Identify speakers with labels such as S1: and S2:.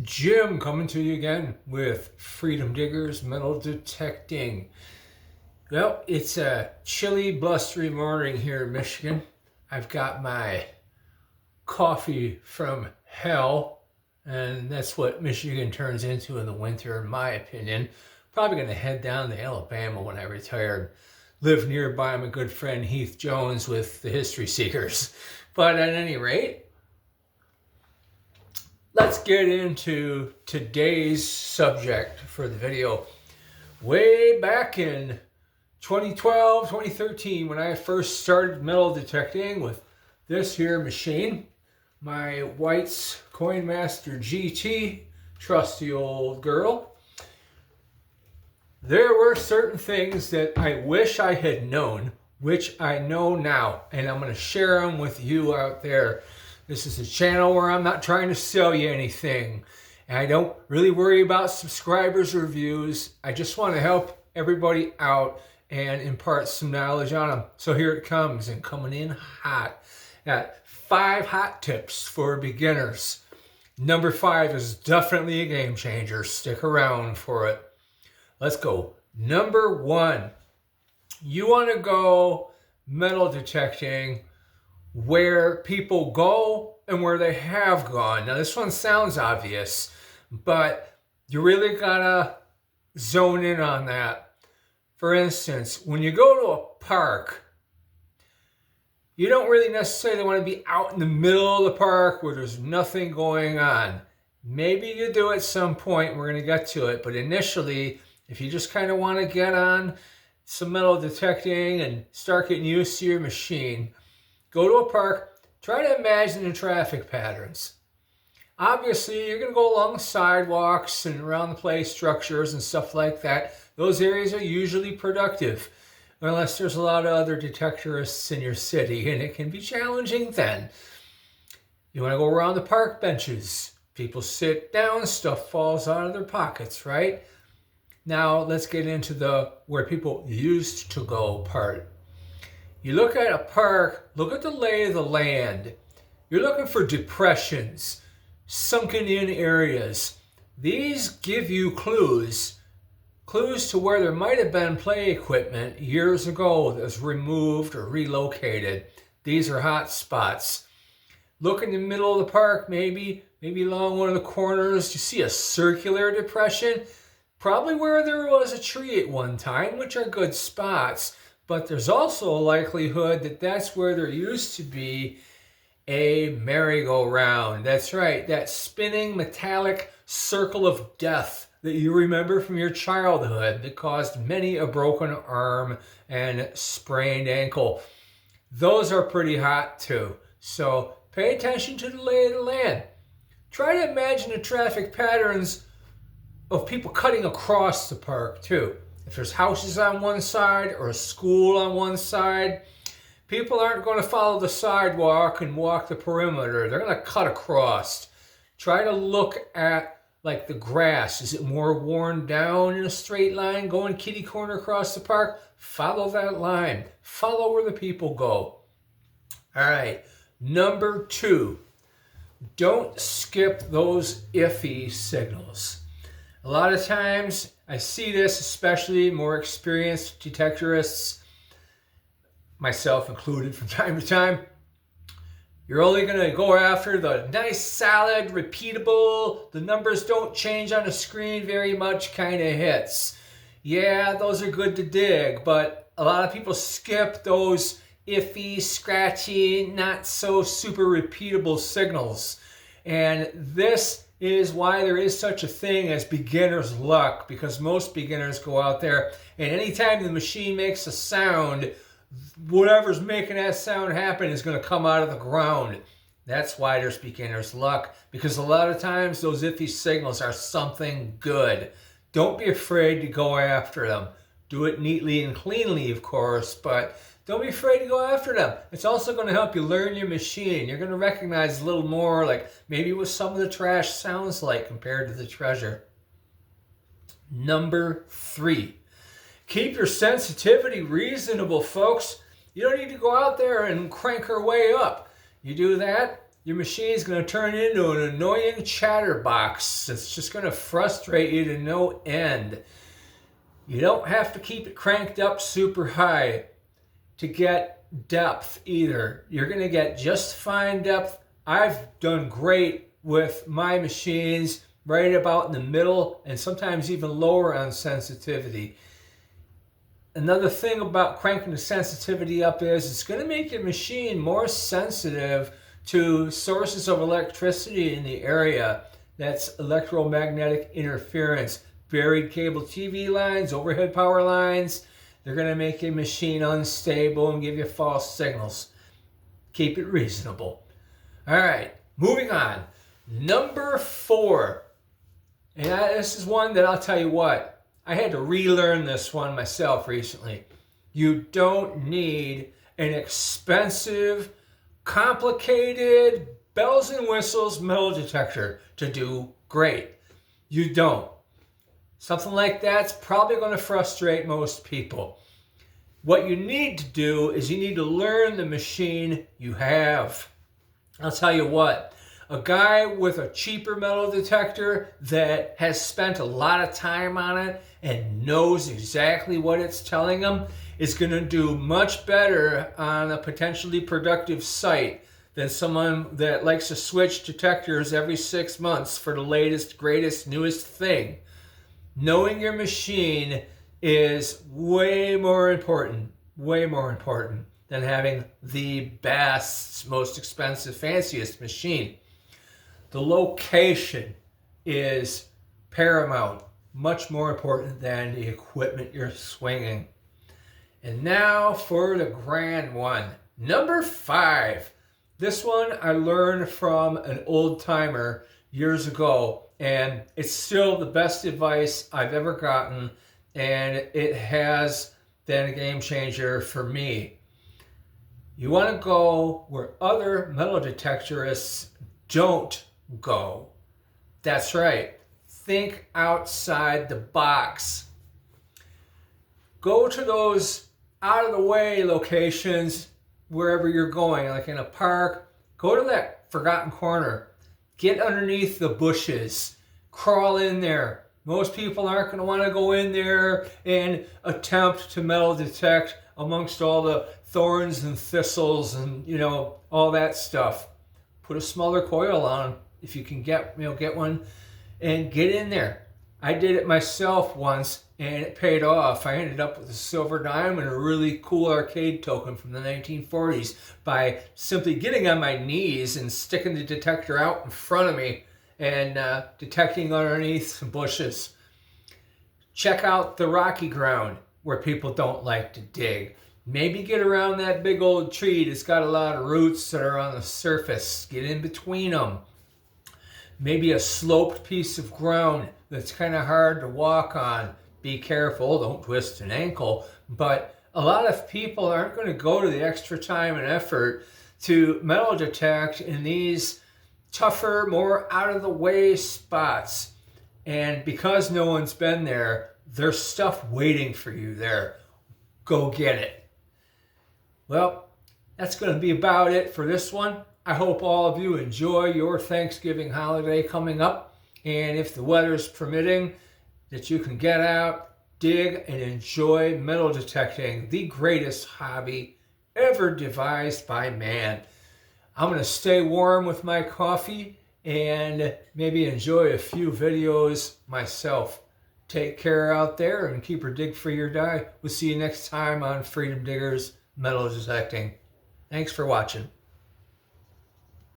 S1: Jim coming to you again with Freedom Diggers Metal Detecting. Well, it's a chilly, blustery morning here in Michigan. I've got my coffee from hell, and that's what Michigan turns into in the winter, in my opinion. Probably going to head down to Alabama when I retire. Live nearby my good friend Heath Jones with the History Seekers. But at any rate, let's get into today's subject for the video. Way back in 2012, 2013, when I first started metal detecting with this here machine, my White's Coinmaster GT, trusty old girl, there were certain things that I wish I had known, which I know now, and I'm going to share them with you out there. This is a channel where I'm not trying to sell you anything. And I don't really worry about subscribers or views. I just want to help everybody out and impart some knowledge on them. So here it comes, and coming in hot. Got 5 hot tips for beginners. Number 5 is definitely a game changer. Stick around for it. Let's go. Number 1, you want to go metal detecting where people go and where they have gone. Now this one sounds obvious, but you really gotta zone in on that. For instance, when you go to a park, you don't really necessarily want to be out in the middle of the park where there's nothing going on. Maybe you do at some point, we're going to get to it, but initially, if you just kind of want to get on some metal detecting and start getting used to your machine, go to a park, try to imagine the traffic patterns. Obviously, you're going to go along the sidewalks and around the play structures and stuff like that. Those areas are usually productive, unless there's a lot of other detectorists in your city, and it can be challenging then. You want to go around the park benches. People sit down, stuff falls out of their pockets, right? Now, let's get into the where people used to go part. You look at a park, look at the lay of the land. You're looking for depressions, sunken in areas. These give you clues to where there might have been play equipment years ago that was removed or relocated. These are hot spots. Look in the middle of the park, maybe along one of the corners. You see a circular depression, probably where there was a tree at one time, which are good spots. But there's also a likelihood that that's where there used to be a merry-go-round. That's right, that spinning metallic circle of death that you remember from your childhood that caused many a broken arm and sprained ankle. Those are pretty hot too. So pay attention to the lay of the land. Try to imagine the traffic patterns of people cutting across the park too. If there's houses on one side or a school on one side, people aren't going to follow the sidewalk and walk the perimeter. They're going to cut across. Try to look at like the grass. Is it more worn down in a straight line going kitty corner across the park? Follow that line. Follow where the people go. All right. Number 2, don't skip those iffy signals. A lot of times, I see this, especially more experienced detectorists, myself included from time to time. You're only going to go after the nice, solid, repeatable, the numbers don't change on the screen very much kind of hits. Yeah, those are good to dig, but a lot of people skip those iffy, scratchy, not so super repeatable signals. And this is why there is such a thing as beginner's luck, because most beginners go out there and anytime the machine makes a sound, whatever's making that sound happen is going to come out of the ground. That's why there's beginner's luck, because a lot of times those iffy signals are something good. Don't be afraid to go after them. Do it neatly and cleanly, of course, but don't be afraid to go after them. It's also going to help you learn your machine. You're going to recognize a little more like maybe what some of the trash sounds like compared to the treasure. Number 3, keep your sensitivity reasonable, folks. You don't need to go out there and crank her way up. You do that, your machine is going to turn into an annoying chatterbox. It's just going to frustrate you to no end. You don't have to keep it cranked up super high to get depth either. You're going to get just fine depth. I've done great with my machines right about in the middle and sometimes even lower on sensitivity. Another thing about cranking the sensitivity up is it's going to make your machine more sensitive to sources of electricity in the area. That's electromagnetic interference, buried cable TV lines, overhead power lines. They're going to make your machine unstable and give you false signals. Keep it reasonable. All right, moving on. Number 4. And this is one that I'll tell you what, I had to relearn this one myself recently. You don't need an expensive, complicated, bells and whistles metal detector to do great. You don't. Something like that's probably going to frustrate most people. What you need to do is you need to learn the machine you have. I'll tell you what, a guy with a cheaper metal detector that has spent a lot of time on it and knows exactly what it's telling him is going to do much better on a potentially productive site than someone that likes to switch detectors every 6 months for the latest, greatest, newest thing. Knowing your machine is way more important than having the best, most expensive, fanciest machine. The location is paramount, much more important than the equipment you're swinging. And now for the grand one. Number 5. This one I learned from an old timer years ago, and it's still the best advice I've ever gotten, and it has been a game changer for me. You want to go where other metal detectorists don't go. That's right. Think outside the box. Go to those out of the way locations wherever you're going, like in a park. Go to that forgotten corner. Get underneath the bushes. Crawl in there. Most people aren't going to want to go in there and attempt to metal detect amongst all the thorns and thistles and, all that stuff. Put a smaller coil on if you can get one, and get in there. I did it myself once and it paid off. I ended up with a silver dime and a really cool arcade token from the 1940s by simply getting on my knees and sticking the detector out in front of me and detecting underneath some bushes. Check out the rocky ground where people don't like to dig. Maybe get around that big old tree that's got a lot of roots that are on the surface. Get in between them. Maybe a sloped piece of ground that's kind of hard to walk on. Be careful, don't twist an ankle. But a lot of people aren't going to go to the extra time and effort to metal detect in these tougher, more out-of-the-way spots. And because no one's been there, there's stuff waiting for you there. Go get it. Well, that's going to be about it for this one. I hope all of you enjoy your Thanksgiving holiday coming up. And if the weather's permitting, that you can get out, dig, and enjoy metal detecting, the greatest hobby ever devised by man. I'm going to stay warm with my coffee and maybe enjoy a few videos myself. Take care out there and keep her dig free or die. We'll see you next time on Freedom Diggers Metal Detecting. Thanks for watching.